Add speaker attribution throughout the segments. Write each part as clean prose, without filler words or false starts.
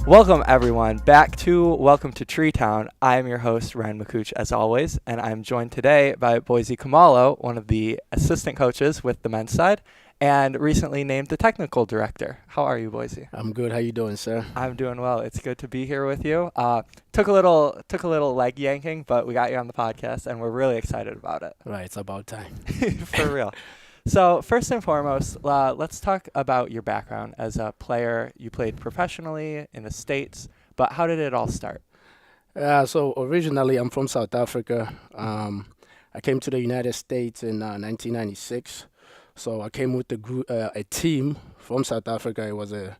Speaker 1: Welcome, everyone, back to Welcome to Tree Town. I am your host, Ryan McCooch, as always, and I'm joined today by Boyzzz Khumalo, one of the assistant coaches with the men's side, and recently named the technical director. How are you, Boyzzz?
Speaker 2: I'm good. How you doing, sir?
Speaker 1: I'm doing well. It's good to be here with you. Took a little leg yanking, but we got you on the podcast, and we're really excited about it.
Speaker 2: Right, it's about time.
Speaker 1: For real. So first and foremost, let's talk about your background as a player. You played professionally in the States, but how did it all start?
Speaker 2: So originally, I'm from South Africa. I came to the United States in 1996. So I came with a team from South Africa. It was a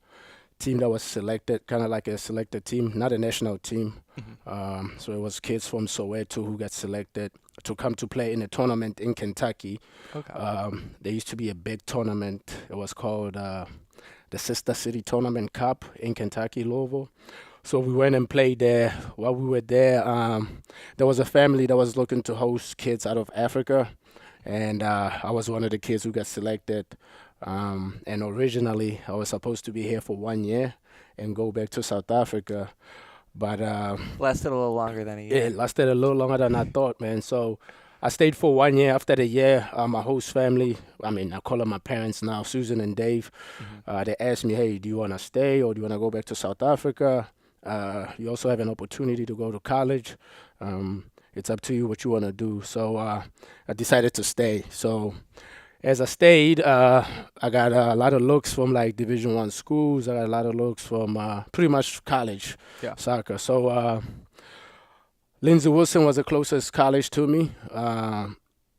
Speaker 2: team that was selected, kind of like a selected team, not a national team.
Speaker 1: Mm-hmm.
Speaker 2: So it was kids from Soweto who got selected to come to play in a tournament in Kentucky.
Speaker 1: Okay.
Speaker 2: There used to be a big tournament. It was called the Sister City Tournament Cup in Kentucky, Louisville. So we went and played there. While we were there, there was a family that was looking to host kids out of Africa. And I was one of the kids who got selected. And originally, I was supposed to be here for 1 year and go back to South Africa. But
Speaker 1: Lasted a little longer than a year.
Speaker 2: it lasted a little longer than I thought, man. So I stayed for 1 year. After the year, my host family, I call them my parents now, Susan and Dave, they asked me, hey, do you want to stay or do you want to go back to South Africa? You also have an opportunity to go to college. It's up to you what you want to do. So I decided to stay. So as I stayed, I got a lot of looks from like Division I schools. I got a lot of looks from pretty much college soccer. So Lindsey Wilson was the closest college to me. I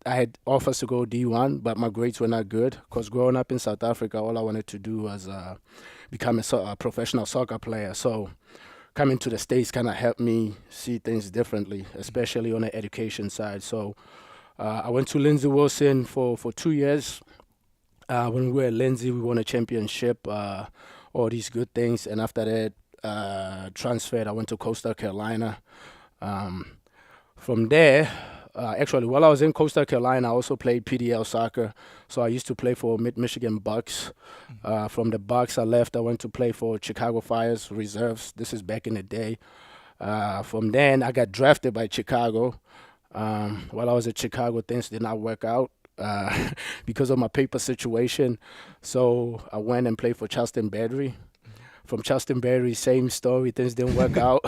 Speaker 2: had offers to go D1, but my grades were not good because growing up in South Africa, all I wanted to do was become a professional soccer player. So coming to the States kind of helped me see things differently, especially on the education side. So I went to Lindsey Wilson for 2 years. When we were at Lindsey, we won a championship, all these good things. And after that, transferred, I went to Coastal Carolina. From there, actually, while I was in Coastal Carolina, I also played PDL soccer. So I used to play for Mid-Michigan Bucks. From the Bucks, I left. I went to play for Chicago Fire's reserves. This is back in the day. From then, I got drafted by Chicago. While I was at Chicago, things did not work out because of my paper situation. So I went and played for Charleston Battery. From Charleston Battery, same story. Things didn't work out.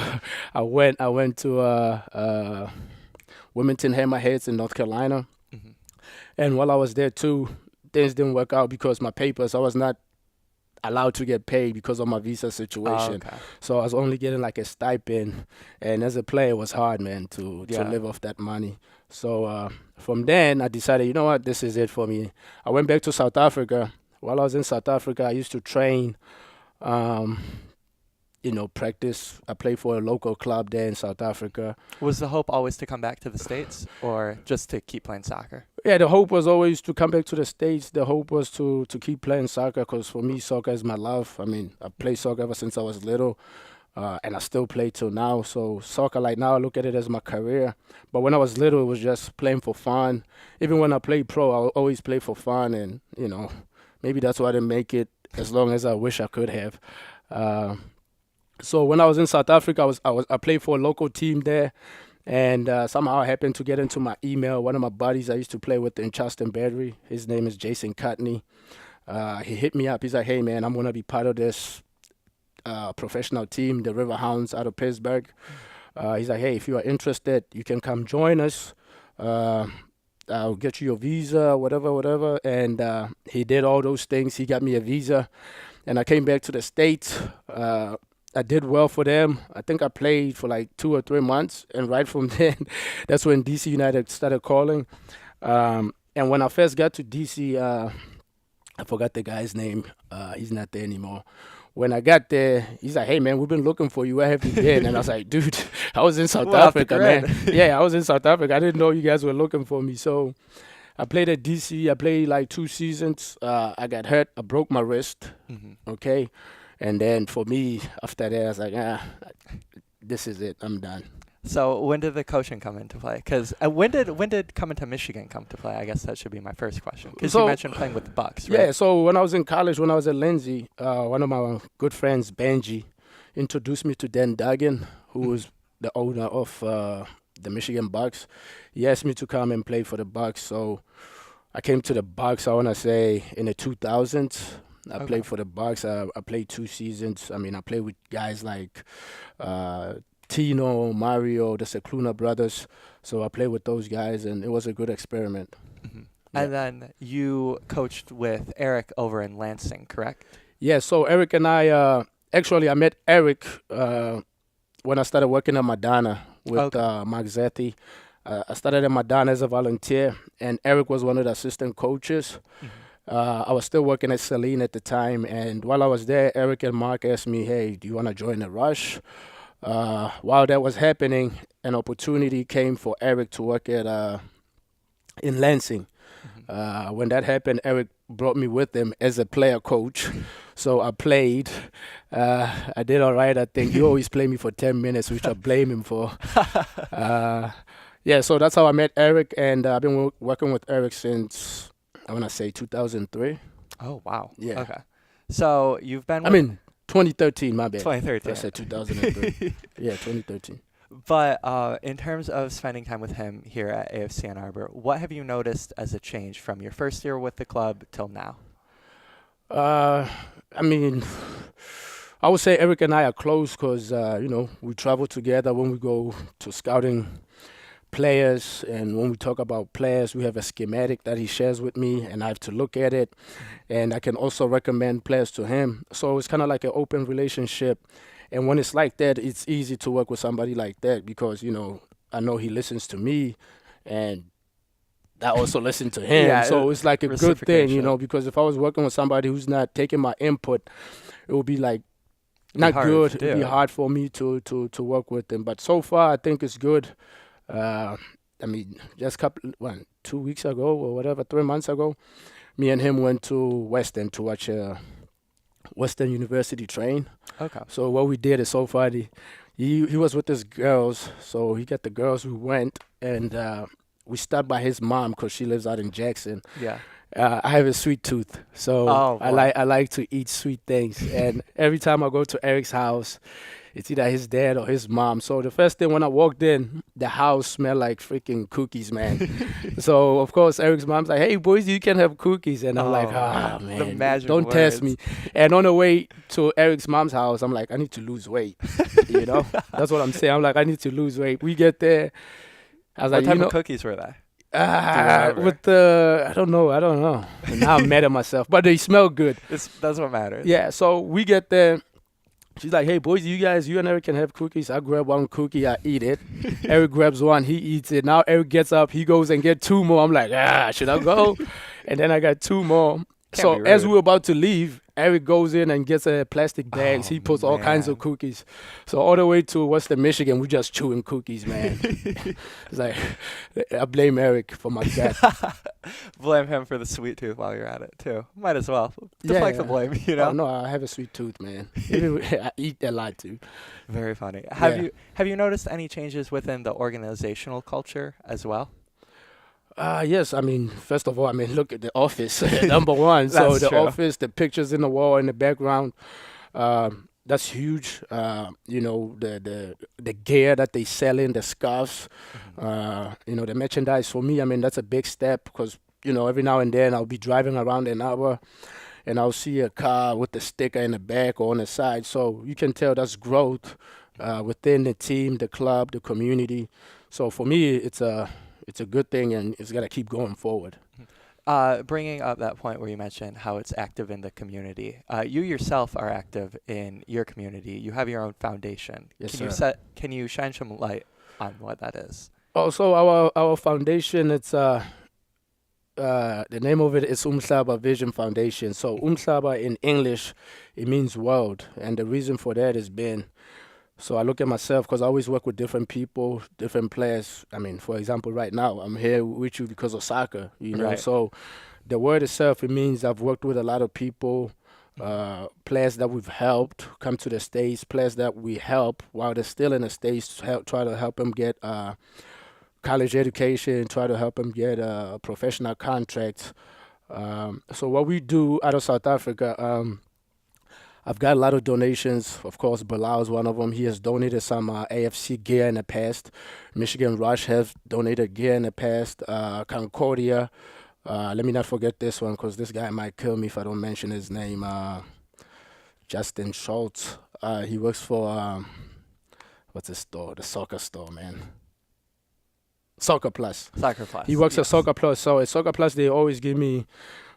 Speaker 2: I went to Wilmington Hammerheads in North Carolina.
Speaker 1: Mm-hmm.
Speaker 2: And while I was there too, things didn't work out because my papers, I was not allowed to get paid because of my visa situation.
Speaker 1: Okay.
Speaker 2: So I was only getting like a stipend. And as a player, it was hard, man, to live off that money. So from then, I decided, you know what, this is it for me. I went back to South Africa. While I was in South Africa, I used to train, practice. I played for a local club there in South Africa.
Speaker 1: Was the hope always to come back to the States or just to keep playing soccer?
Speaker 2: Yeah, the hope was always to come back to the States. The hope was to keep playing soccer because for me, soccer is my love. I played soccer ever since I was little, and I still play till now. So soccer, like now, I look at it as my career. But when I was little, it was just playing for fun. Even when I played pro, I always play for fun. And, maybe that's why I didn't make it as long as I wish I could have. So when I was in South Africa, I played for a local team there. And somehow I happened to get into my email. One of my buddies I used to play with in Charleston Battery, his name is Jason Cutney. He hit me up. He's like, hey, man, I'm going to be part of this professional team, the Riverhounds out of Pittsburgh. He's like, hey, if you are interested, you can come join us. I'll get you your visa, whatever. And he did all those things. He got me a visa. And I came back to the States. I did well for them. I think I played for like 2 or 3 months. And right from then, that's when DC United started calling. And when I first got to DC, I forgot the guy's name. He's not there anymore. When I got there, he's like, hey, man, we've been looking for you. Where have you been? And I was like, dude, I was in South Africa, man. Yeah, I was in South Africa. I didn't know you guys were looking for me. So I played at DC. I played like 2 seasons. I got hurt. I broke my wrist. Mm-hmm. Okay. And then for me, after that, I was like, this is it. I'm done.
Speaker 1: So when did the coaching come into play? Because when did coming to Michigan come to play? I guess that should be my first question. Because you mentioned playing with the Bucks, right?
Speaker 2: Yeah, so when I was in college, when I was at Lindsey, one of my good friends, Benji, introduced me to Dan Duggan, who was the owner of the Michigan Bucks. He asked me to come and play for the Bucks, so I came to the Bucks, I want to say, in the 2000s. I played for the Bucks. I played 2 seasons. I mean, I played with guys like Tino, Mario, the Secluna brothers. So I played with those guys, and it was a good experiment.
Speaker 1: Mm-hmm.
Speaker 2: Yeah.
Speaker 1: And then you coached with Eric over in Lansing, correct?
Speaker 2: Yeah, so Eric and I, actually, I met Eric when I started working at Madonna with Mark Zetti. I started at Madonna as a volunteer, and Eric was one of the assistant coaches.
Speaker 1: Mm-hmm.
Speaker 2: I was still working at Celine at the time, and while I was there, Eric and Mark asked me, hey, do you want to join the Rush? While that was happening, an opportunity came for Eric to work at in Lansing. Mm-hmm. When that happened, Eric brought me with him as a player coach. So I played. I did all right, I think. He always played me for 10 minutes, which I blame him for. Yeah, so that's how I met Eric, and I've been working with Eric since, I want to say, 2003.
Speaker 1: Oh, wow.
Speaker 2: Yeah.
Speaker 1: Okay. So you've been...
Speaker 2: 2013, my bad.
Speaker 1: 2013.
Speaker 2: I said 2003. Yeah, 2013.
Speaker 1: But in terms of spending time with him here at AFC Ann Arbor, what have you noticed as a change from your first year with the club till now?
Speaker 2: I would say Eric and I are close because, we travel together when we go to scouting players, and when we talk about players, we have a schematic that he shares with me, and I have to look at it, and I can also recommend players to him. So it's kind of like an open relationship, and when it's like that, it's easy to work with somebody like that because, I know he listens to me, and I also listen to him. Yeah, so it's like a good thing, because if I was working with somebody who's not taking my input, it would be like not good. It would be hard for me to work with them. But so far, I think it's good. Just 2 weeks ago or whatever, 3 months ago, me and him went to Western to watch Western University train.
Speaker 1: Okay.
Speaker 2: So what we did is so far, he was with his girls, so he got the girls who went, and we stopped by his mom because she lives out in Jackson.
Speaker 1: Yeah.
Speaker 2: I have a sweet tooth, so I like to eat sweet things, and every time I go to Eric's house, it's either his dad or his mom. So the first thing when I walked in, the house smelled like freaking cookies, man. So, of course, Eric's mom's like, hey, boys, you can have cookies. And I'm like, man,
Speaker 1: the magic
Speaker 2: don't
Speaker 1: words.
Speaker 2: test me. And on the way to Eric's mom's house, I'm like, I need to lose weight. That's what I'm saying. I'm like, I need to lose weight. We get there. I was
Speaker 1: what type of cookies were they?
Speaker 2: I don't know. And now I'm mad at myself. But they smell good.
Speaker 1: That's what matters.
Speaker 2: Yeah, so we get there. She's like, hey, boys, you and Eric can have cookies. I grab one cookie, I eat it. Eric grabs one, he eats it. Now Eric gets up, he goes and get 2 more. I'm like, should I go? And then I got 2 more. So as we were about to leave, Eric goes in and gets a plastic bags. He puts all kinds of cookies. So all the way to Western Michigan, we just chewing cookies, man. It's like, I blame Eric for my gut.
Speaker 1: Blame him for the sweet tooth while you're at it, too. Might as well. Deflect the blame,
Speaker 2: Oh, no, I have a sweet tooth, man. I eat a lot, too.
Speaker 1: Very funny. Have you noticed any changes within the organizational culture as well?
Speaker 2: Yes, first of all, look at the office, number one. So the office, the pictures in the wall in the background, that's huge. The gear that they sell in, the scarves, the merchandise for me, that's a big step because, every now and then I'll be driving around Ann Arbor and I'll see a car with the sticker in the back or on the side. So you can tell that's growth within the team, the club, the community. So for me, it's a good thing, and it's got to keep going forward.
Speaker 1: Bringing up that point where you mentioned how it's active in the community, you yourself are active in your community. You have your own foundation.
Speaker 2: Yes,
Speaker 1: sir. Can you shine some light on what that is?
Speaker 2: So our foundation, it's the name of it is Umhlaba Vision Foundation. So Umhlaba in English, it means world, and the reason for that has been, so I look at myself because I always work with different people, different players. For example, right now, I'm here with you because of soccer,
Speaker 1: Right.
Speaker 2: So the word itself, it means I've worked with a lot of people, players that we've helped come to the States, players that we help while they're still in the States, try to help them get college education, try to help them get professional contracts. So what we do out of South Africa, I've got a lot of donations. Of course, Bilal is one of them. He has donated some AFC gear in the past. Michigan Rush has donated gear in the past. Concordia. Let me not forget this one because this guy might kill me if I don't mention his name. Justin Schultz. He works for, what's his store? The soccer store, man. Soccer Plus.
Speaker 1: Soccer Plus.
Speaker 2: He works at Soccer Plus. So at Soccer Plus, they always give me a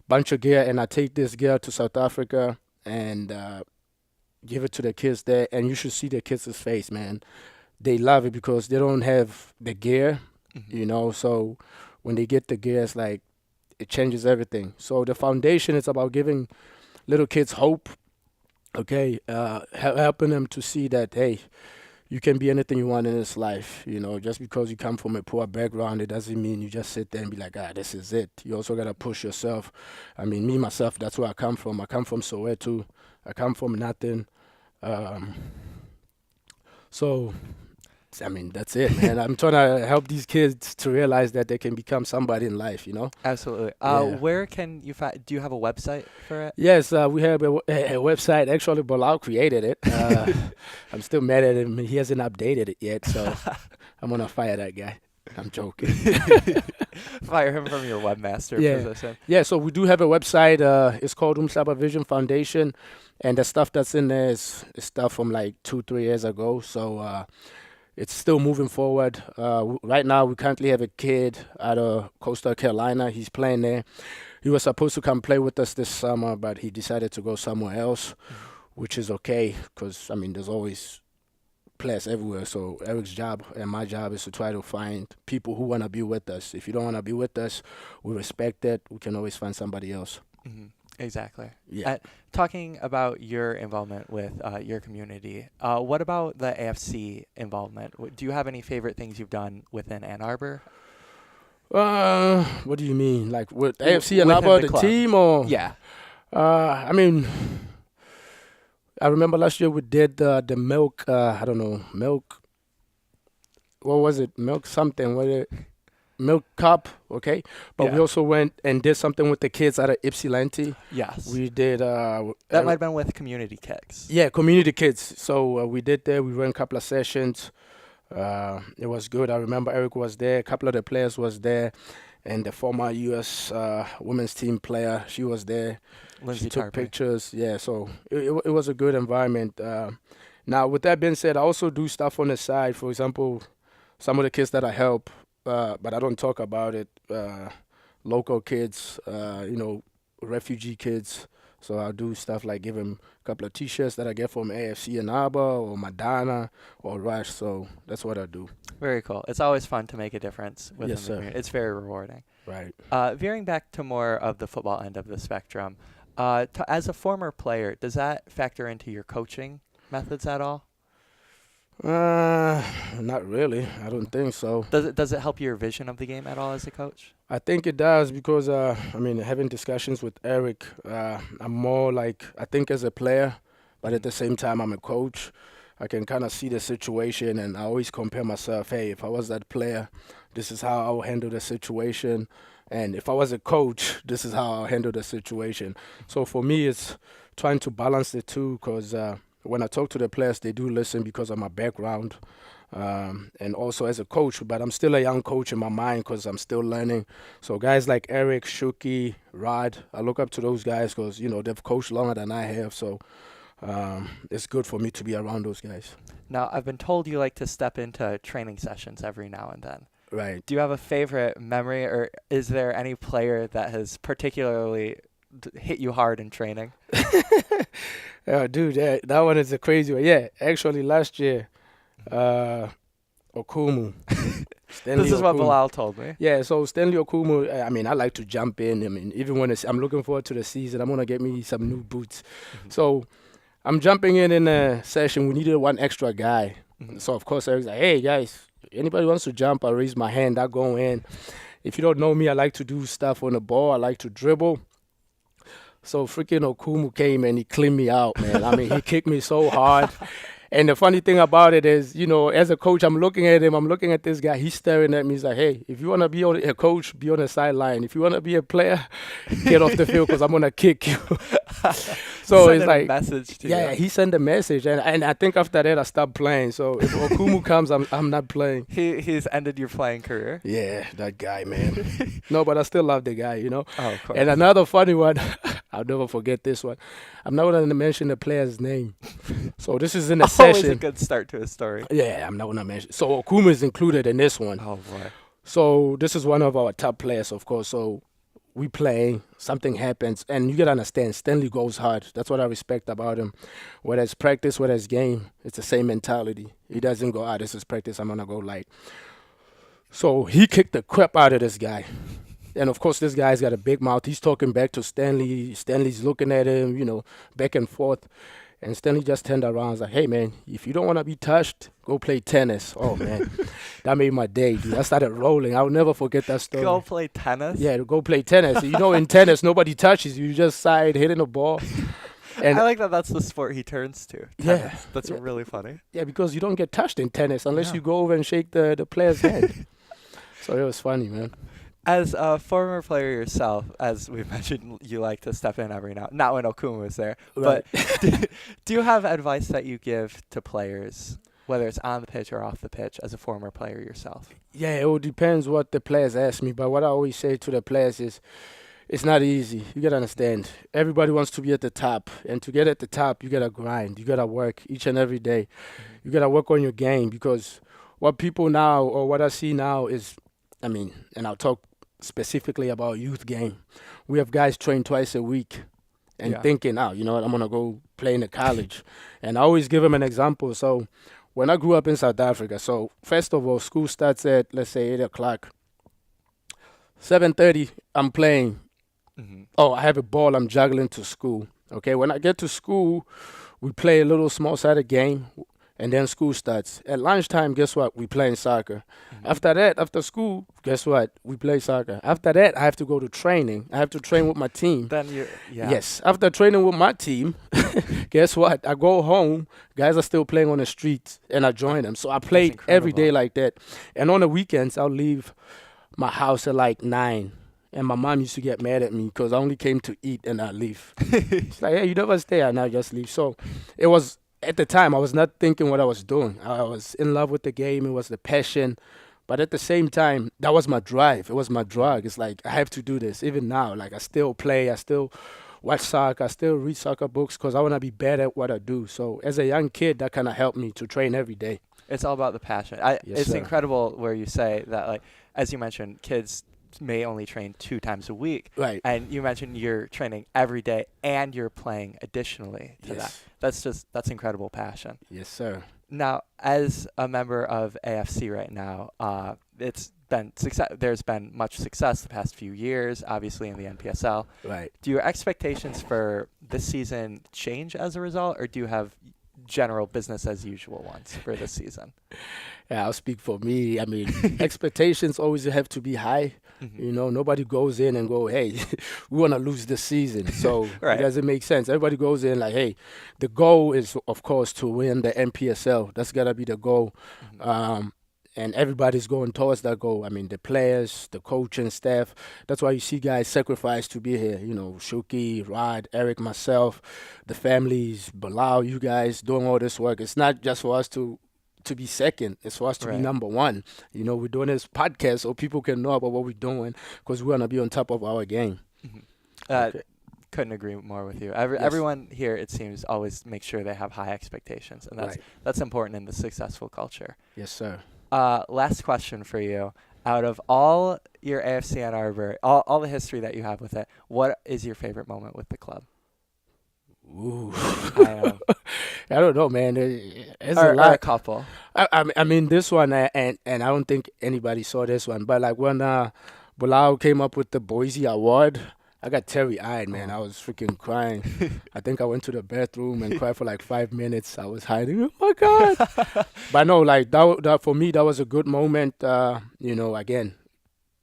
Speaker 2: bunch of gear, and I take this gear to South Africa and give it to the kids there. And you should see the kids' face, man. They love it because they don't have the gear, you know. So when they get the gear, it's like it changes everything. So the foundation is about giving little kids hope, okay, helping them to see that, hey, you can be anything you want in this life, you know. Just because you come from a poor background, it doesn't mean you just sit there and be like, this is it. You also got to push yourself. I mean, me, myself, that's where I come from. I come from Soweto. I come from nothing. So, I mean, that's it, man. I'm trying to help these kids to realize that they can become somebody in life, you know?
Speaker 1: Absolutely. Where can you find, do you have a website for it?
Speaker 2: Yes, we have a website. Actually, Bilal created it. I'm still mad at him. He hasn't updated it yet, so I'm going to fire that guy. I'm joking.
Speaker 1: Fire him from your webmaster position.
Speaker 2: Yeah, so we do have a website. It's called Umhlaba Vision Foundation, and the stuff that's in there is stuff from like 2-3 years ago, so it's still moving forward. Right now, we currently have a kid out of Coastal Carolina. He's playing there. He was supposed to come play with us this summer, but he decided to go somewhere else, which is okay because, I mean, there's always players everywhere. So Eric's job and my job is to try to find people who want to be with us. If you don't want to be with us, we respect that. We can always find somebody else.
Speaker 1: Exactly.
Speaker 2: Yeah.
Speaker 1: Talking about your involvement with your community, what about the AFC involvement? Do you have any favorite things you've done within Ann Arbor?
Speaker 2: What do you mean? Like with AFC Ann Arbor, the team, or?
Speaker 1: Yeah.
Speaker 2: I mean, I remember last year we did the milk, milk, what was it? Milk something, milk cup, okay? But we also went and did something with the kids out of Ypsilanti.
Speaker 1: Yes.
Speaker 2: We did...
Speaker 1: that might have been with Community Kicks.
Speaker 2: Yeah, Community Kids. So we did there. We ran a couple of sessions. It was good. I remember Eric was there. A couple of the players was there. And the former U.S. women's team player, she was there.
Speaker 1: Lindsay
Speaker 2: she took
Speaker 1: Tarpey.
Speaker 2: pictures. Yeah, so it was a good environment. Now, with that being said, I also do stuff on the side. For example, some of the kids that I help, but I don't talk about it. Local kids, refugee kids. So I do stuff like give them a couple of T-shirts that I get from AFC and Arbor or Madonna or Rush. So that's what I do.
Speaker 1: Very cool. It's always fun to make a difference within
Speaker 2: Yes,
Speaker 1: the
Speaker 2: sir.
Speaker 1: community. It's very rewarding.
Speaker 2: Right.
Speaker 1: Veering back to more of the football end of the spectrum, as a former player, does that factor into your coaching methods at all?
Speaker 2: Not really. I don't think so.
Speaker 1: Does it help your vision of the game at all as a coach?
Speaker 2: I think it does because, having discussions with Eric, I'm more like, I think as a player, but at the same time, I'm a coach. I can kind of see the situation, and I always compare myself, hey, if I was that player, this is how I would handle the situation. And if I was a coach, this is how I'll handle the situation. So for me, it's trying to balance the two because when I talk to the players, they do listen because of my background. And also as a coach, but I'm still a young coach in my mind because I'm still learning. So guys like Eric, Shuki, Rod, I look up to those guys because, they've coached longer than I have. So it's good for me to be around those guys.
Speaker 1: Now, I've been told you like to step into training sessions every now and then.
Speaker 2: Right.
Speaker 1: Do you have a favorite memory, or is there any player that has particularly hit you hard in training?
Speaker 2: Dude, that one is a crazy one. Yeah, actually last year, Okumu.
Speaker 1: This is what Bilal told me.
Speaker 2: Yeah, so Stanley Okumu, I like to jump in. Even when I'm looking forward to the season, I'm going to get me some new boots. So I'm jumping in a session. We needed one extra guy. So, of course, Eric's like, hey, guys, anybody wants to jump, I raise my hand. I go in. If you don't know me, I like to do stuff on the ball. I like to dribble. So freaking Okumu came and he cleaned me out, man. He kicked me so hard. And the funny thing about it is, as a coach, I'm looking at him, I'm looking at this guy, he's staring at me. He's like, hey, if you want to be a coach, be on the sideline. If you want to be a player, get off the field because I'm going to kick you. So it's
Speaker 1: Sending a
Speaker 2: like,
Speaker 1: message to
Speaker 2: yeah,
Speaker 1: you.
Speaker 2: he sent a message. And I think after that, I stopped playing. So if Okumu comes, I'm not playing.
Speaker 1: He's ended your playing career.
Speaker 2: Yeah, that guy, man. No, but I still love the guy.
Speaker 1: Oh, of course.
Speaker 2: And another funny one, I'll never forget this one. I'm not going to mention the player's name. So this is in a
Speaker 1: Always
Speaker 2: session.
Speaker 1: a good start to a story.
Speaker 2: Yeah, I'm not going to mention. So Okuma is included in this one.
Speaker 1: Oh boy.
Speaker 2: So this is one of our top players, of course. So we play, something happens, and you got to understand, Stanley goes hard. That's what I respect about him. Whether it's practice, whether it's game, it's the same mentality. He doesn't go, this is practice, I'm going to go light. So he kicked the crap out of this guy. And, of course, this guy's got a big mouth. He's talking back to Stanley. Stanley's looking at him, back and forth. And Stanley just turned around and was like, hey, man, if you don't want to be touched, go play tennis. Oh, man, that made my day, dude. I started rolling. I'll never forget that story.
Speaker 1: Go play tennis?
Speaker 2: Yeah, go play tennis. In tennis, nobody touches you. You just side hitting the ball. And
Speaker 1: I like that that's the sport he turns to. Tennis.
Speaker 2: Yeah.
Speaker 1: That's really funny.
Speaker 2: Yeah, because you don't get touched in tennis unless
Speaker 1: No.
Speaker 2: you go over and shake the player's hand. So it was funny, man.
Speaker 1: As a former player yourself, as we mentioned, you like to step in every now, not when Okuma was there,
Speaker 2: Right.
Speaker 1: but do you have advice that you give to players, whether it's on the pitch or off the pitch, as a former player yourself?
Speaker 2: Yeah, it all depends what the players ask me. But what I always say to the players is, it's not easy. You got to understand. Everybody wants to be at the top. And to get at the top, you got to grind. You got to work each and every day. You got to work on your game because what people now, or what I see now is, and I'll talk specifically about youth game. We have guys train twice a week and thinking, you know what, I'm going to go play in the college. And I always give them an example. So when I grew up in South Africa, so first of all, school starts at, let's say, 8 o'clock. 7:30, I'm playing.
Speaker 1: Mm-hmm.
Speaker 2: Oh, I have a ball, I'm juggling to school. Okay, when I get to school, we play a little small-sided game, and then school starts. At lunchtime, guess what? We playing soccer.
Speaker 1: Mm-hmm.
Speaker 2: After that, after school, guess what? We play soccer. After that, I have to go to training. I have to train with my team.
Speaker 1: Then you,
Speaker 2: Yes. After training with my team, guess what? I go home. Guys are still playing on the streets, and I join them. So I play every day like that. And on the weekends, I'll leave my house at like 9. And my mom used to get mad at me because I only came to eat and I leave. It's like, hey, you never stay, and I just leave. So it was, at the time, I was not thinking what I was doing. I was in love with the game. It was the passion. But at the same time, that was my drive. It was my drug. It's like, I have to do this. Even now, like, I still play. I still watch soccer. I still read soccer books because I want to be better at what I do. So as a young kid, that kind of helped me to train every day.
Speaker 1: It's all about the passion.
Speaker 2: Yes,
Speaker 1: it's
Speaker 2: sir.
Speaker 1: incredible where you say that, like, as you mentioned, kids may only train 2 times a week.
Speaker 2: Right.
Speaker 1: And you mentioned you're training every day and you're playing additionally to that. That's incredible passion.
Speaker 2: Yes, sir.
Speaker 1: Now, as a member of AFC right now, it's been success. There's been much success the past few years, obviously in the NPSL.
Speaker 2: Right.
Speaker 1: Do your expectations for this season change as a result, or do you have general business as usual ones for this season?
Speaker 2: Yeah, I'll speak for me. Expectations always have to be high.
Speaker 1: Mm-hmm.
Speaker 2: Nobody goes in and go, hey, we want to lose this season. So
Speaker 1: Right.
Speaker 2: It doesn't make sense. Everybody goes in like, hey, the goal is, of course, to win the NPSL. That's got to be the goal.
Speaker 1: Mm-hmm.
Speaker 2: And everybody's going towards that goal. The players, the coaching staff. That's why you see guys sacrifice to be here. Shuki, Rod, Eric, myself, the families, Bilal, you guys doing all this work. It's not just for us to be second. It's for us to be number one. We're doing this podcast so people can know about what we're doing because we want to be on top of our game.
Speaker 1: Mm-hmm. Couldn't agree more with you. Everyone here, it seems, always makes sure they have high expectations, and that's important in the successful culture.
Speaker 2: Yes, sir.
Speaker 1: Last question for you. Out of all your AFC and Arbor, all the history that you have with it, what is your favorite moment with the club?
Speaker 2: Ooh.
Speaker 1: I
Speaker 2: don't know, man. There's
Speaker 1: or
Speaker 2: a lot.
Speaker 1: a couple.
Speaker 2: This one, and I don't think anybody saw this one, but like when Bilal came up with the Boyzzz Award, I got teary-eyed, man. I was freaking crying. I think I went to the bathroom and cried for like 5 minutes. I was hiding. Oh, my God. But no, like that for me, that was a good moment. Again,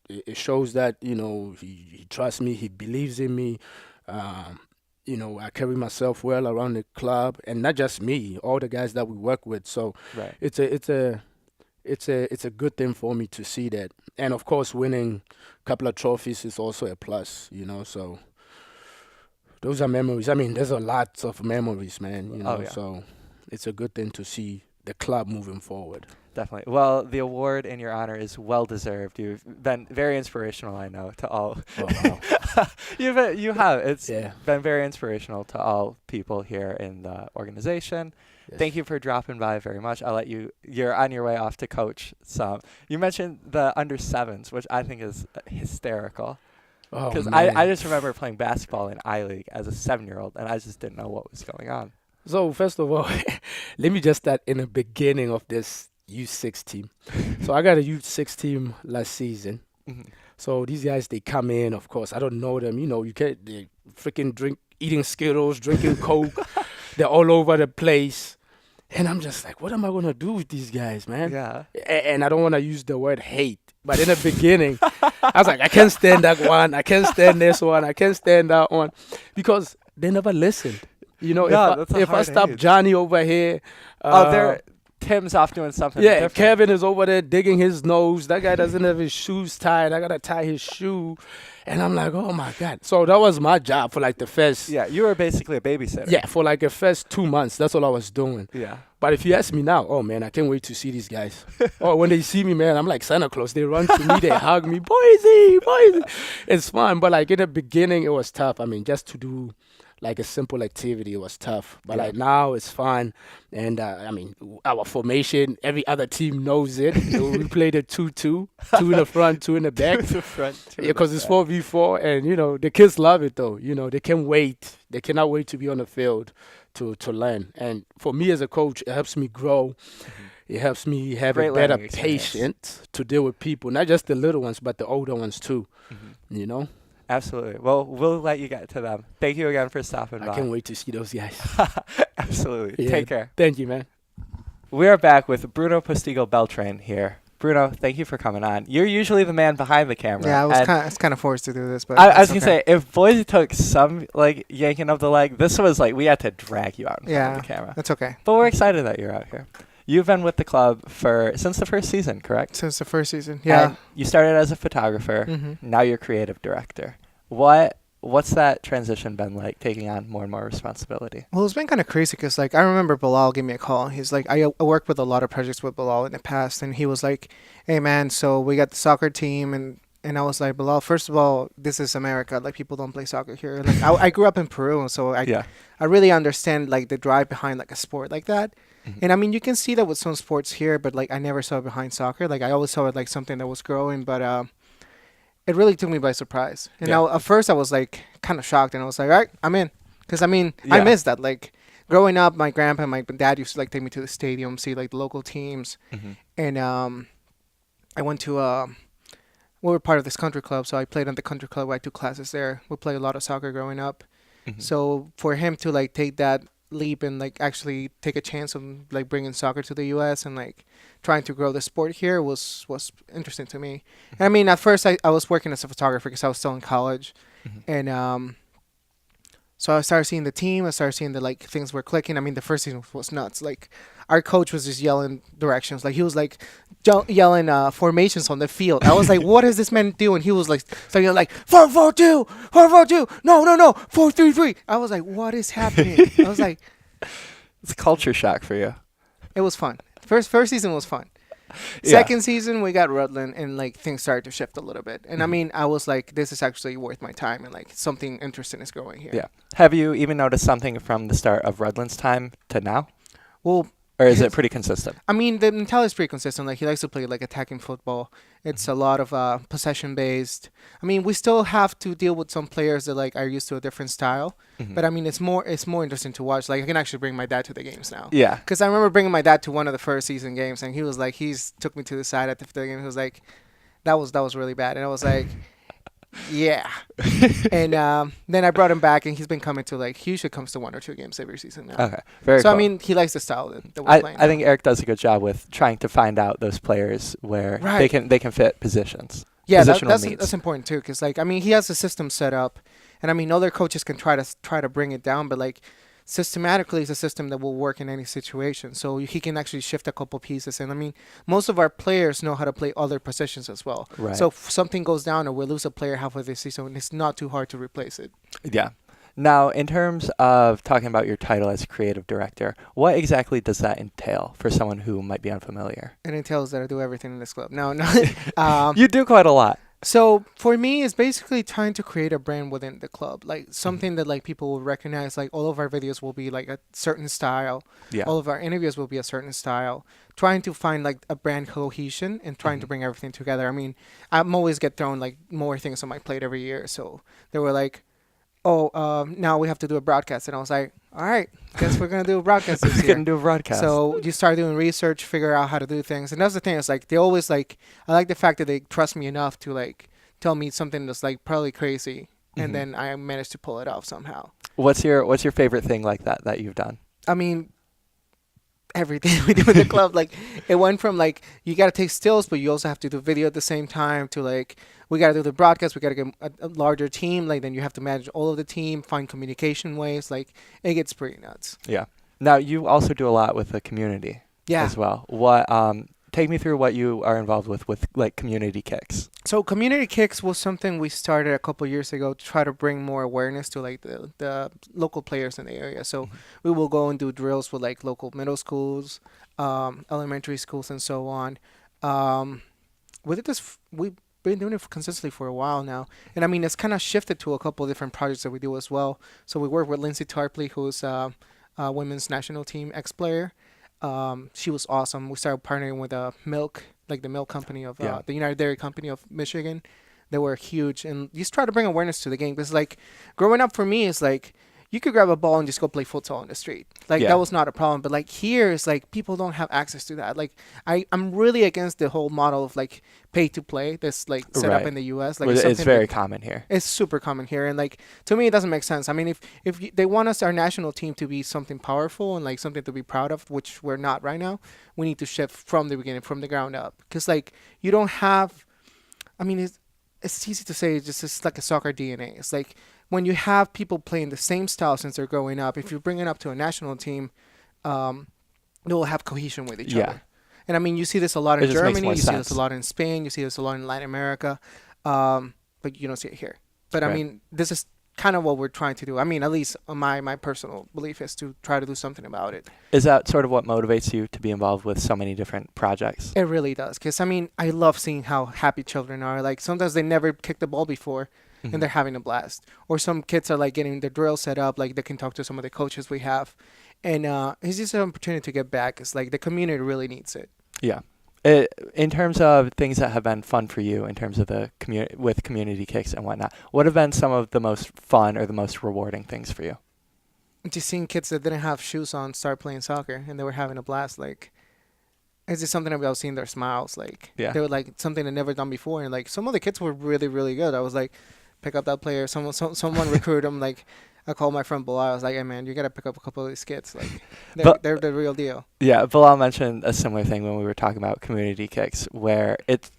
Speaker 2: it shows that, he trusts me. He believes in me. I carry myself well around the club, and not just me, all the guys that we work with. So
Speaker 1: Right.
Speaker 2: it's a good thing for me to see that. And of course, winning a couple of trophies is also a plus. So those are memories. I mean, there's a lot of memories, man.
Speaker 1: Oh, yeah.
Speaker 2: So it's a good thing to see the club moving forward.
Speaker 1: Definitely. Well, the award in your honor is well deserved. You've been very inspirational, I know, to all.
Speaker 2: Oh, wow.
Speaker 1: You have. It's
Speaker 2: Yeah.
Speaker 1: been very inspirational to all people here in the organization.
Speaker 2: Yes.
Speaker 1: Thank you for dropping by very much. I'll let you. You're on your way off to coach some. You mentioned the under sevens, which I think is hysterical.
Speaker 2: Oh,
Speaker 1: Because
Speaker 2: man.
Speaker 1: I just remember playing basketball in I League as a 7-year-old, and I just didn't know what was going on.
Speaker 2: So first of all, let me just start in the beginning of this U6 team. So I got a U6 team last season.
Speaker 1: Mhm.
Speaker 2: So these guys, they come in, of course. I don't know them. They freaking eating Skittles, drinking Coke. They're all over the place. And I'm just like, what am I going to do with these guys, man?
Speaker 1: Yeah.
Speaker 2: And I don't want to use the word hate. But in the beginning, I was like, I can't stand that one. I can't stand this one. I can't stand that one. Because they never listened.
Speaker 1: Yeah, that's a
Speaker 2: if I
Speaker 1: hard
Speaker 2: stop
Speaker 1: age.
Speaker 2: Johnny over here.
Speaker 1: Tim's off doing something
Speaker 2: Yeah,
Speaker 1: different.
Speaker 2: Kevin is over there digging his nose. That guy doesn't have his shoes tied. I got to tie his shoe. And I'm like, oh, my God. So that was my job for like the first.
Speaker 1: Yeah, you were basically a babysitter.
Speaker 2: Yeah, for like the first 2 months. That's all I was doing.
Speaker 1: Yeah.
Speaker 2: But if you ask me now, oh, man, I can't wait to see these guys. Oh, when they see me, man, I'm like Santa Claus. They run to me. They hug me. Boyzzz. It's fun. But like in the beginning, it was tough. I mean, just to do like a simple activity, it was tough. But like now it's fun. And I mean, our formation, every other team knows it. We played a 2-2, 2 in the front, 2 in the back.
Speaker 1: The front,
Speaker 2: Yeah, because it's 4v4, and the kids love it though. They can't wait. They cannot wait to be on the field to learn. And for me as a coach, it helps me grow.
Speaker 1: Mm-hmm.
Speaker 2: It helps me have
Speaker 1: Great
Speaker 2: a better
Speaker 1: learning experience.
Speaker 2: patience to deal with people, not just the little ones, but the older ones too.
Speaker 1: Mhm. Absolutely. Well, we'll let you get to them. Thank you again for stopping by.
Speaker 2: I can't wait to see those guys.
Speaker 1: Absolutely.
Speaker 2: Yeah.
Speaker 1: Take care.
Speaker 2: Thank you, man.
Speaker 1: We are back with Bruno Postigo Beltran here. Bruno, thank you for coming on. You're usually the man behind the camera.
Speaker 3: Yeah,
Speaker 1: and
Speaker 3: I was kind of forced to do this, but
Speaker 1: I was
Speaker 3: it's
Speaker 1: gonna
Speaker 3: okay.
Speaker 1: say, if Boyzzz took some yanking of the leg, this was like we had to drag you out in front of the camera.
Speaker 3: That's okay.
Speaker 1: But we're excited that you're out here. You've been with the club since the first season, correct?
Speaker 3: Since the first season, yeah.
Speaker 1: And you started as a photographer.
Speaker 3: hmm
Speaker 1: Now you're creative director. What's that transition been like, taking on more and more responsibility?
Speaker 3: Well, it's been kind of crazy because, like, I remember Bilal gave me a call. He's like, I worked with a lot of projects with Bilal in the past, and he was like, hey, man, so we got the soccer team, and I was like, Bilal, first of all, this is America. Like, people don't play soccer here. Like, I grew up in Peru, and so I really understand, like, the drive behind, like, a sport like that.
Speaker 1: Mhm.
Speaker 3: And, I mean, you can see that with some sports here, but, like, I never saw it behind soccer. Like, I always saw it, like, something that was growing, but it really took me by surprise. And at first I was like kind of shocked, and I was like, all right, I'm in. Because I mean, I miss that. Like growing up, my grandpa and my dad used to like take me to the stadium, see like the local teams.
Speaker 1: Mm-hmm.
Speaker 3: And I went to, we were part of this country club, so I played on the country club. I took classes there. We played a lot of soccer growing up.
Speaker 1: Mm-hmm.
Speaker 3: So for him to like take that leap and like actually take a chance of like bringing soccer to the U.S. and like trying to grow the sport here was interesting to me. And I mean, at first I was working as a photographer because I was still in college,
Speaker 1: Mhm.
Speaker 3: and so I started seeing the team. I started seeing that like things were clicking. I mean, the first season was nuts. Like our coach was just yelling directions. Like he was like yelling formations on the field. I was like, what is this man doing? He was like, so you're like 4-4-2, 4-4-2, no, 4-3-3. I was like, what is happening? I was like,
Speaker 1: It's a culture shock for you.
Speaker 3: it was fun. First season was fun.
Speaker 1: Yeah.
Speaker 3: Second season we got Rutland, and like things started to shift a little bit. And I
Speaker 1: Mhm.
Speaker 3: mean, I was like, this is actually worth my time, and like something interesting is growing here.
Speaker 1: Yeah. Have you even noticed something from the start of Rutland's time to now?
Speaker 3: Well,
Speaker 1: Or is it pretty consistent?
Speaker 3: I mean, the mentality is pretty consistent. Like he likes to play like attacking football. It's a lot of possession based. I mean, we still have to deal with some players that like are used to a different style.
Speaker 1: Mhm.
Speaker 3: But I mean, it's more interesting to watch. Like I can actually bring my dad to the games now.
Speaker 1: Yeah.
Speaker 3: Because I remember bringing my dad to one of the first season games, and he was like, took me to the side at the game. He was like, that was really bad, and I was like, yeah. And then I brought him back, and he's been coming to like he usually comes to 1 or 2 games every season now.
Speaker 1: Okay. Very
Speaker 3: So
Speaker 1: cool.
Speaker 3: I mean, he likes the style that we're
Speaker 1: I
Speaker 3: playing.
Speaker 1: think Eric does a good job with trying to find out those players where
Speaker 3: Right.
Speaker 1: they can fit positions.
Speaker 3: Yeah,
Speaker 1: Positional
Speaker 3: that's
Speaker 1: needs.
Speaker 3: important too, because like I mean, he has a system set up, And I mean, other coaches can try to bring it down, but like systematically, it's a system that will work in any situation. So he can actually shift a couple pieces. And I mean, most of our players know how to play other positions as well.
Speaker 1: Right.
Speaker 3: So if something goes down or we lose a player halfway this season, it's not too hard to replace it.
Speaker 1: Yeah. Now, in terms of talking about your title as creative director, what exactly does that entail for someone who might be unfamiliar?
Speaker 3: It entails that I do everything in this club. No.
Speaker 1: You do quite a lot.
Speaker 3: So for me, it's basically trying to create a brand within the club, like something that like people will recognize. Like all of our videos will be like a certain style.
Speaker 1: Yeah.
Speaker 3: All of our interviews will be a certain style. Trying to find like a brand cohesion and trying to bring everything together. I mean, I'm always get thrown like more things on my plate every year. So they were like, "Oh, now we have to do a broadcast," and I was like, "All right, guess we're gonna do a broadcast this year."
Speaker 1: Gonna do a broadcast.
Speaker 3: So you start doing research, figure out how to do things, and that's the thing. It's like they always like. I like the fact that they trust me enough to like tell me something that's like probably crazy, and then I managed to pull it off somehow.
Speaker 1: What's your favorite thing like that you've done?
Speaker 3: I mean, everything we do in the club, like it went from like you got to take stills, but you also have to do video at the same time. To like we got to do the broadcast, we got to get a larger team. Like then you have to manage all of the team, find communication ways. Like it gets pretty nuts.
Speaker 1: Yeah. Now you also do a lot with the community.
Speaker 3: Yeah.
Speaker 1: As well. What take me through what you are involved with like community kicks.
Speaker 3: So community kicks was something we started a couple years ago to try to bring more awareness to like the local players in the area. So we will go and do drills with like local middle schools, elementary schools, and so on. We did this. We've been doing it consistently for a while now, and I mean it's kind of shifted to a couple of different projects that we do as well. So we work with Lindsay Tarpley, who's a women's national team ex-player. She was awesome. We started partnering with Milk, like the milk company of the United Dairy Company of Michigan. They were huge, and just try to bring awareness to the game. Because like growing up for me, it's like you could grab a ball and just go play futsal on the street. Like that was not a problem. But like here, it's like people don't have access to that. Like I'm really against the whole model of like pay to play that's like set up in the U.S. Like
Speaker 1: it's very common here.
Speaker 3: It's super common here, and like to me, it doesn't make sense. I mean, if they want our national team to be something powerful and like something to be proud of, which we're not right now, we need to shift from the beginning, from the ground up. Because like you don't have, I mean, it's easy to say. It's like a soccer DNA. It's like when you have people playing the same style since they're growing up. If you bring it up to a national team, they will have cohesion with each other. And I mean, you see this a lot in Germany. You see this a lot in Spain. You see this a lot in Latin America. But you don't see it here. But I mean, this is kind of what we're trying to do. I mean, at least my personal belief is to try to do something about it.
Speaker 1: Is that sort of what motivates you to be involved with so many different projects?
Speaker 3: It really does. Because, I mean, I love seeing how happy children are. Like, sometimes they never kicked the ball before, and they're having a blast. Or some kids are, like, getting the drill set up. Like, they can talk to some of the coaches we have. And it's just an opportunity to get back. It's like the community really needs it.
Speaker 1: Yeah. In terms of things that have been fun for you, in terms of the with community kicks and whatnot, what have been some of the most fun or the most rewarding things for you?
Speaker 3: Just seeing kids that didn't have shoes on start playing soccer, and they were having a blast. Like, it's just something about seeing their smiles. Like, they were like something they'd never done before. And like some of the kids were really, really good. I was like, pick up that player. Someone recruited them. Like, I called my friend Bilal. I was like, hey, man, you got to pick up a couple of these kids. Like, they're the real deal.
Speaker 1: Yeah, Bilal mentioned a similar thing when we were talking about community kicks, where it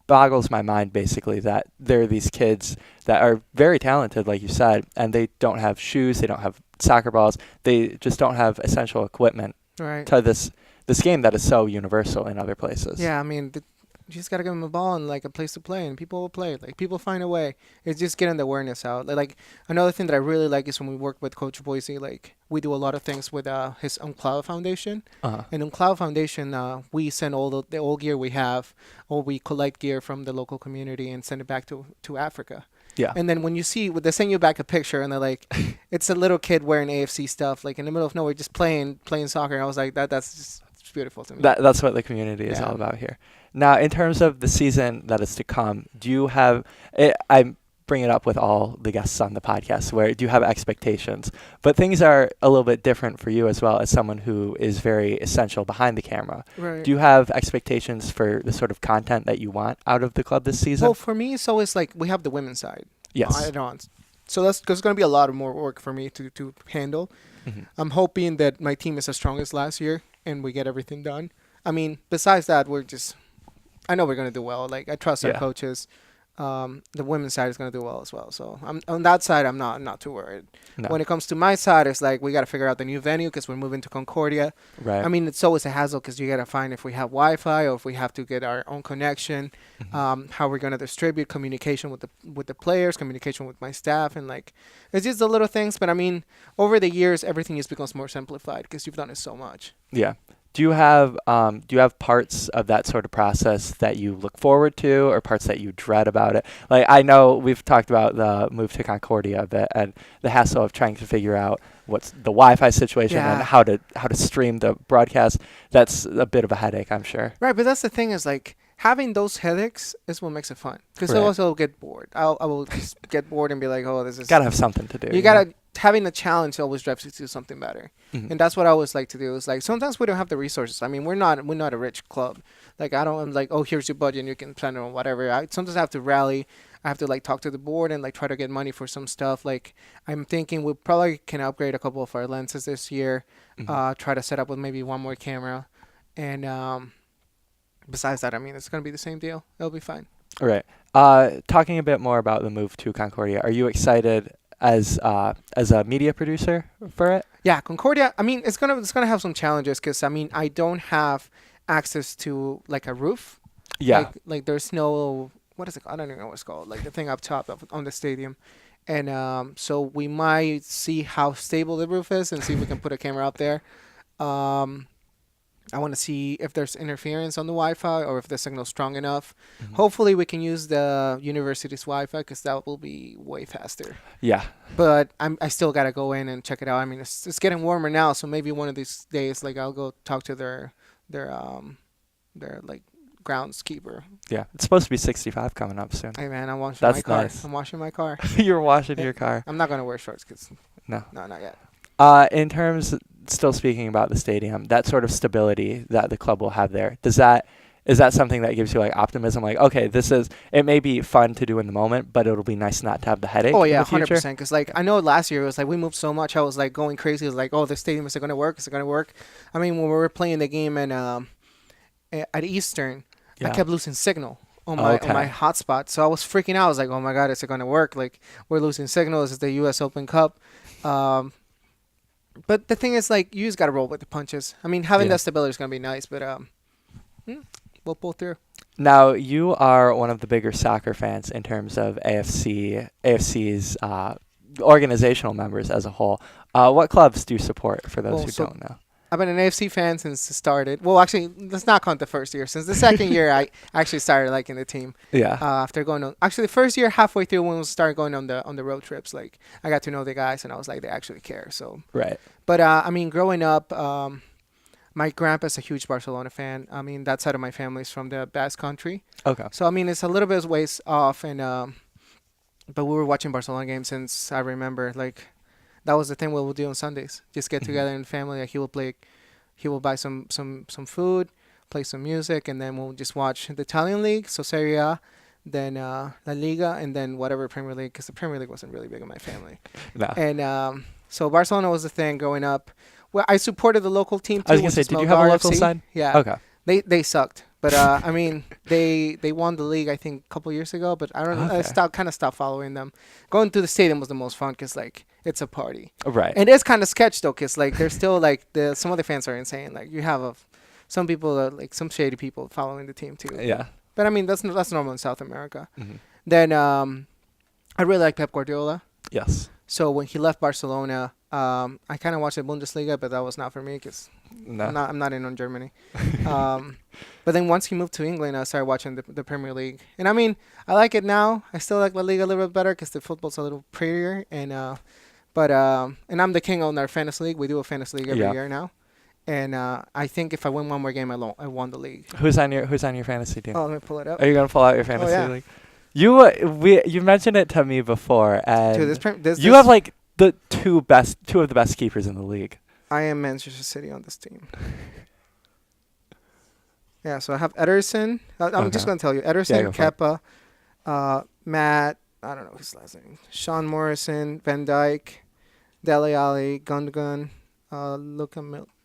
Speaker 1: boggles my mind, basically, that there are these kids that are very talented, like you said, and they don't have shoes, they don't have soccer balls, they just don't have essential equipment to this game that is so universal in other places.
Speaker 3: Yeah, I mean, you just got to give them a ball and, like, a place to play, and people will play. Like, people find a way. It's just getting the awareness out. Like another thing that I really like is when we work with Coach Boyzzz, like, we do a lot of things with his Cloud Foundation. And on Cloud Foundation, we send all the old gear we have, or we collect gear from the local community and send it back to Africa.
Speaker 1: Yeah.
Speaker 3: And then when you see, they send you back a picture, and they're like, it's a little kid wearing AFC stuff, like, in the middle of nowhere, just playing soccer. And I was like, that's just beautiful to me.
Speaker 1: That's what the community is all about here. Now, in terms of the season that is to come, do you have I bring it up with all the guests on the podcast, where do you have expectations? But things are a little bit different for you as well, as someone who is very essential behind the camera.
Speaker 3: Right.
Speaker 1: Do you have expectations for the sort of content that you want out of the club this season?
Speaker 3: Well, for me, it's always like we have the women's side.
Speaker 1: Yes.
Speaker 3: So there's going to be a lot of more work for me to handle. I'm hoping that my team is as strong as last year and we get everything done. I mean, besides that, I know we're going to do well. Like, I trust our coaches. the women's side is going to do well as well. So I'm on that side. I'm not too worried.
Speaker 1: No.
Speaker 3: When it comes to my side, it's like we got to figure out the new venue because we're moving to Concordia.
Speaker 1: Right.
Speaker 3: I mean, it's always a hassle because you got to find if we have Wi-Fi or if we have to get our own connection. How we're going to distribute communication with the players, communication with my staff, and like it's just the little things. But I mean, over the years, everything just becomes more simplified because you've done it so much.
Speaker 1: Yeah. Do you have parts of that sort of process that you look forward to, or parts that you dread about it? Like, I know we've talked about the move to Concordia a bit and the hassle of trying to figure out what's the Wi-Fi situation and how to stream the broadcast. That's a bit of a headache, I'm sure.
Speaker 3: Right, but that's the thing is like having those headaches is what makes it fun. Because
Speaker 1: Right.
Speaker 3: I also get bored. I will just get bored and be like, oh, this is.
Speaker 1: Gotta have something to do.
Speaker 3: You gotta having a challenge always drives you to do something better,
Speaker 1: Mhm.
Speaker 3: and that's what I always like to do. Is like sometimes we don't have the resources. I mean, we're not a rich club. Like I'm like, oh, here's your budget, and you can plan it on whatever. I sometimes have to rally. I have to like talk to the board and like try to get money for some stuff. Like I'm thinking we probably can upgrade a couple of our lenses this year. Try to set up with maybe one more camera, and besides that, I mean, it's gonna be the same deal. It'll be fine.
Speaker 1: All right. Talking a bit more about the move to Concordia, are you excited as a media producer for it?
Speaker 3: Yeah, Concordia. I mean, it's gonna have some challenges because I mean, I don't have access to like a roof.
Speaker 1: Yeah.
Speaker 3: Like there's no what is it? I don't even know what it's called. Like the thing up top on the stadium, and so we might see how stable the roof is and see if we can put a camera up there. I want to see if there's interference on the Wi-Fi or if the signal's strong enough. Hopefully, we can use the university's Wi-Fi because that will be way faster.
Speaker 1: Yeah.
Speaker 3: But I still gotta go in and check it out. I mean, it's getting warmer now, so maybe one of these days, like I'll go talk to their like groundskeeper.
Speaker 1: Yeah. It's supposed to be 65 coming up soon.
Speaker 3: Hey man, I'm washing
Speaker 1: That's
Speaker 3: my car.
Speaker 1: nice.
Speaker 3: I'm washing my car.
Speaker 1: You're washing your car.
Speaker 3: I'm not gonna wear shorts because
Speaker 1: No.
Speaker 3: not yet.
Speaker 1: In terms, still speaking about the stadium, that sort of stability that the club will have there, is that something that gives you like optimism? Like, okay, it may be fun to do in the moment, but it'll be nice not to have the headache.
Speaker 3: Oh yeah,
Speaker 1: in the future?
Speaker 3: 100%. Because like I know last year it was like we moved so much, I was like going crazy. It was like, oh, the stadium, is it gonna work? Is it gonna work? I mean, when we were playing the game at Eastern, I kept losing signal on my hotspot, so I was freaking out. I was like, oh my god, is it gonna work? Like we're losing signal. This is the U.S. Open Cup. But the thing is, like, you just gotta roll with the punches. I mean, having that stability is gonna be nice, but we'll pull through.
Speaker 1: Now, you are one of the bigger soccer fans in terms of AFC's organizational members as a whole. What clubs do you support, for those who don't know?
Speaker 3: I've been an AFC fan since it started. Well, actually, let's not count the first year. Since the second year, I actually started liking the team.
Speaker 1: Yeah.
Speaker 3: After going on, actually, the first year, halfway through, when we started going on the road trips, like I got to know the guys, and I was like, they actually care. So.
Speaker 1: Right.
Speaker 3: But I mean, growing up, my grandpa's a huge Barcelona fan. I mean, that side of my family's from the Basque Country.
Speaker 1: Okay.
Speaker 3: So I mean, it's a little bit ways off, and but we were watching Barcelona games since I remember. Like, that was the thing we would do on Sundays. Just get together in family. Like, he will buy some food, play some music, and then we'll just watch the Italian league, so Serie A, then La Liga, and then whatever Premier League, because the Premier League wasn't really big in my family.
Speaker 1: No.
Speaker 3: And so Barcelona was the thing growing up. Well, I supported the local team too.
Speaker 1: I was gonna say, did you have a local
Speaker 3: FC.
Speaker 1: side?
Speaker 3: Yeah.
Speaker 1: Okay.
Speaker 3: They sucked, but I mean they won the league I think a couple years ago. But I don't know.
Speaker 1: Okay.
Speaker 3: I kind of stopped following them. Going to the stadium was the most fun because like it's a party.
Speaker 1: Right.
Speaker 3: And it's kind of sketch though, because like there's still like some of the fans are insane. Like you have some people are like some shady people following the team too.
Speaker 1: Yeah.
Speaker 3: But I mean that's normal in South America.
Speaker 1: Mm-hmm.
Speaker 3: Then I really like Pep Guardiola.
Speaker 1: Yes.
Speaker 3: So when he left Barcelona, I kind of watched the Bundesliga, but that was not for me because I'm not in on Germany. But then once he moved to England, I started watching the Premier League. And I mean, I like it now. I still like La Liga a little bit better because the football's a little prettier. And and I'm the king on our fantasy league. We do a fantasy league every year now. And I think if I win one more game, I won the league.
Speaker 1: Who's on your fantasy team?
Speaker 3: Oh, let me pull it up.
Speaker 1: Are you gonna pull out your fantasy league? You mentioned it to me before, and
Speaker 3: Dude,
Speaker 1: you have like the two of the best keepers in the league.
Speaker 3: I am Manchester City on this team. Yeah, so I have Ederson. I'm just going to tell you. Ederson, Kepa, Matt, I don't know his last name. Sean Morrison, Van Dijk, Dele Alli, Gundogan, Luka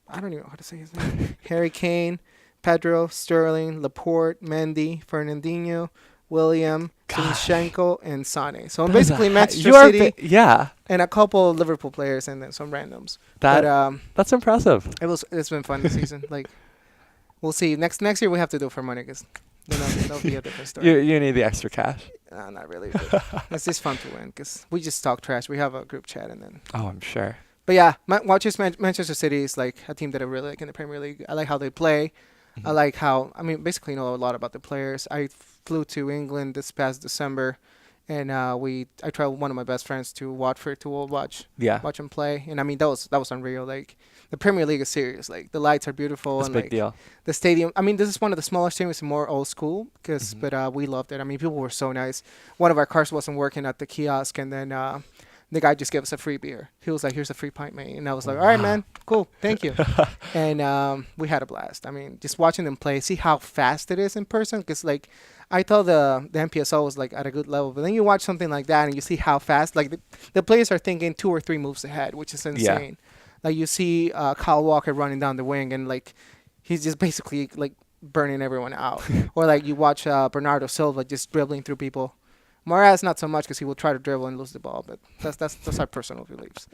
Speaker 3: I don't even know how to say his name. Harry Kane, Pedro, Sterling, Laporte, Mendy, Fernandinho, William,
Speaker 1: Gosh.
Speaker 3: Zinchenko, and Sane. So
Speaker 1: That is
Speaker 3: basically
Speaker 1: a
Speaker 3: Manchester
Speaker 1: you are
Speaker 3: City
Speaker 1: yeah.
Speaker 3: and a couple of Liverpool players and then some randoms.
Speaker 1: That
Speaker 3: But
Speaker 1: that's impressive.
Speaker 3: it's been fun this season. Like we'll see. Next year we have to do it for money because then that'll be a different story.
Speaker 1: You need the extra cash.
Speaker 3: Not really. But it's just fun to win because we just talk trash. We have a group chat and then.
Speaker 1: Oh, I'm sure.
Speaker 3: But yeah, Manchester City is like a team that I really like in the Premier League. I like how they play.
Speaker 1: Mhm.
Speaker 3: I like how basically know a lot about the players. I flew to England this past December, and I traveled with one of my best friends to Watford to watch
Speaker 1: Yeah.
Speaker 3: them play. And that was unreal. Like the Premier League is serious. Like the lights are beautiful
Speaker 1: It's a
Speaker 3: and
Speaker 1: big
Speaker 3: like
Speaker 1: deal.
Speaker 3: the stadium. This is one of the smaller stadiums, more old school.
Speaker 1: Mhm.
Speaker 3: But we loved it. People were so nice. One of our cars wasn't working at the kiosk, and then the guy just gave us a free beer. He was like, "Here's a free pint, mate." And I was like, "All right,
Speaker 1: Wow.
Speaker 3: man, cool, thank you." And we had a blast. Just watching them play, see how fast it is in person. Because like, I thought the NPSL was like at a good level, but then you watch something like that and you see how fast like the players are thinking 2 or 3 moves ahead, which is insane. Like you see Kyle Walker running down the wing and like he's just basically like burning everyone out. Or like you watch Bernardo Silva just dribbling through people. Moraz not so much because he will try to dribble and lose the ball, but that's our personal beliefs.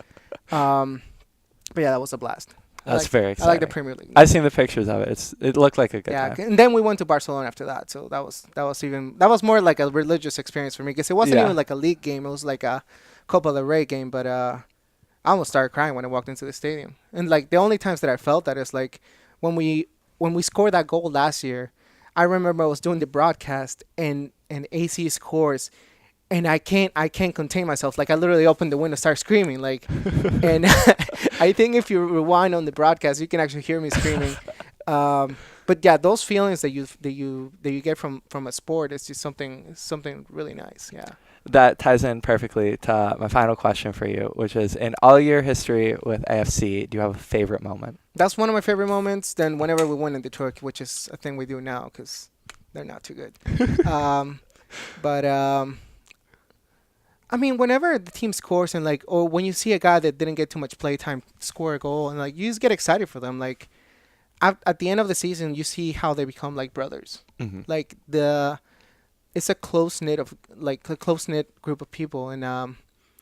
Speaker 3: But yeah, that was a blast.
Speaker 1: That's very
Speaker 3: I
Speaker 1: exciting.
Speaker 3: like the Premier League.
Speaker 1: I've seen the pictures of it. It looked like a good
Speaker 3: Yeah,
Speaker 1: time.
Speaker 3: and then we went to Barcelona after that, so that was more like a religious experience for me because it wasn't
Speaker 1: Yeah.
Speaker 3: even like a league game; it was like a Copa del Rey game. But I almost started crying when I walked into the stadium, and like the only times that I felt that is like when we scored that goal last year. I remember I was doing the broadcast and AC scores, and I can't contain myself. Like I literally opened the window, start screaming. Like, and I think if you rewind on the broadcast, you can actually hear me screaming. But yeah, those feelings that you get from a sport is just something really nice. Yeah.
Speaker 1: That ties in perfectly to my final question for you, which is, in all your history with AFC, do you have a favorite moment?
Speaker 3: That's one of my favorite moments. Then whenever we win in Detroit, which is a thing we do now because they're not too good. Whenever the team scores and like, or when you see a guy that didn't get too much play time score a goal, and like you just get excited for them. Like at the end of the season, you see how they become like brothers.
Speaker 1: Mm-hmm.
Speaker 3: Like it's a close knit group of people, and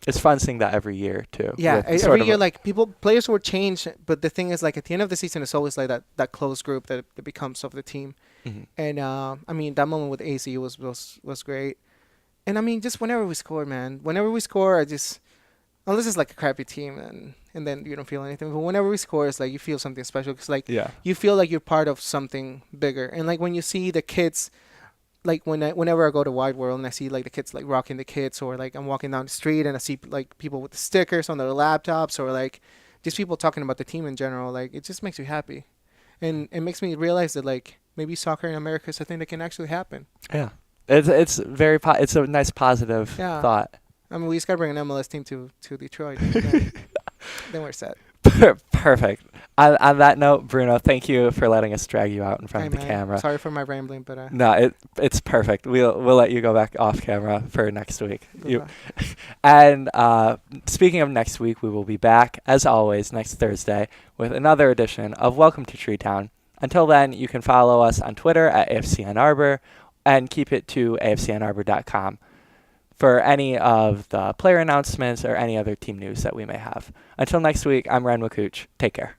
Speaker 1: It's fun seeing that every year too.
Speaker 3: yeah,
Speaker 1: with sort
Speaker 3: every
Speaker 1: of
Speaker 3: year like players will change, but the thing is like at the end of the season, it's always like that close group that becomes of the team.
Speaker 1: Mhm.
Speaker 3: And that moment with AC was great. And just whenever we score, man, I just, unless it's like a crappy team and then you don't feel anything, but whenever we score, it's like you feel something special because like
Speaker 1: Yeah.
Speaker 3: you feel like you're part of something bigger. And like when you see the kids, like whenever I go to Wide World and I see like the kids like rocking the kits, or like I'm walking down the street and I see like people with the stickers on their laptops, or like just people talking about the team in general, like it just makes you happy. And it makes me realize that like maybe soccer in America is a thing that can actually happen.
Speaker 1: Yeah. It's very it's a nice positive
Speaker 3: Yeah.
Speaker 1: thought.
Speaker 3: We just gotta bring an MLS team to Detroit. Then we're set.
Speaker 1: Perfect. On that note, Bruno, thank you for letting us drag you out in front
Speaker 3: Hey,
Speaker 1: of the
Speaker 3: man,
Speaker 1: camera.
Speaker 3: sorry for my rambling, but
Speaker 1: No, it's perfect. We'll let you go back off camera for next week.
Speaker 3: goodbye.
Speaker 1: And speaking of next week, we will be back as always next Thursday with another edition of Welcome to Tree Town. Until then, you can follow us on Twitter at AFCN Arbor and keep it to afcnarbor.com for any of the player announcements or any other team news that we may have. Until next week, I'm Ren Makouch. Take care.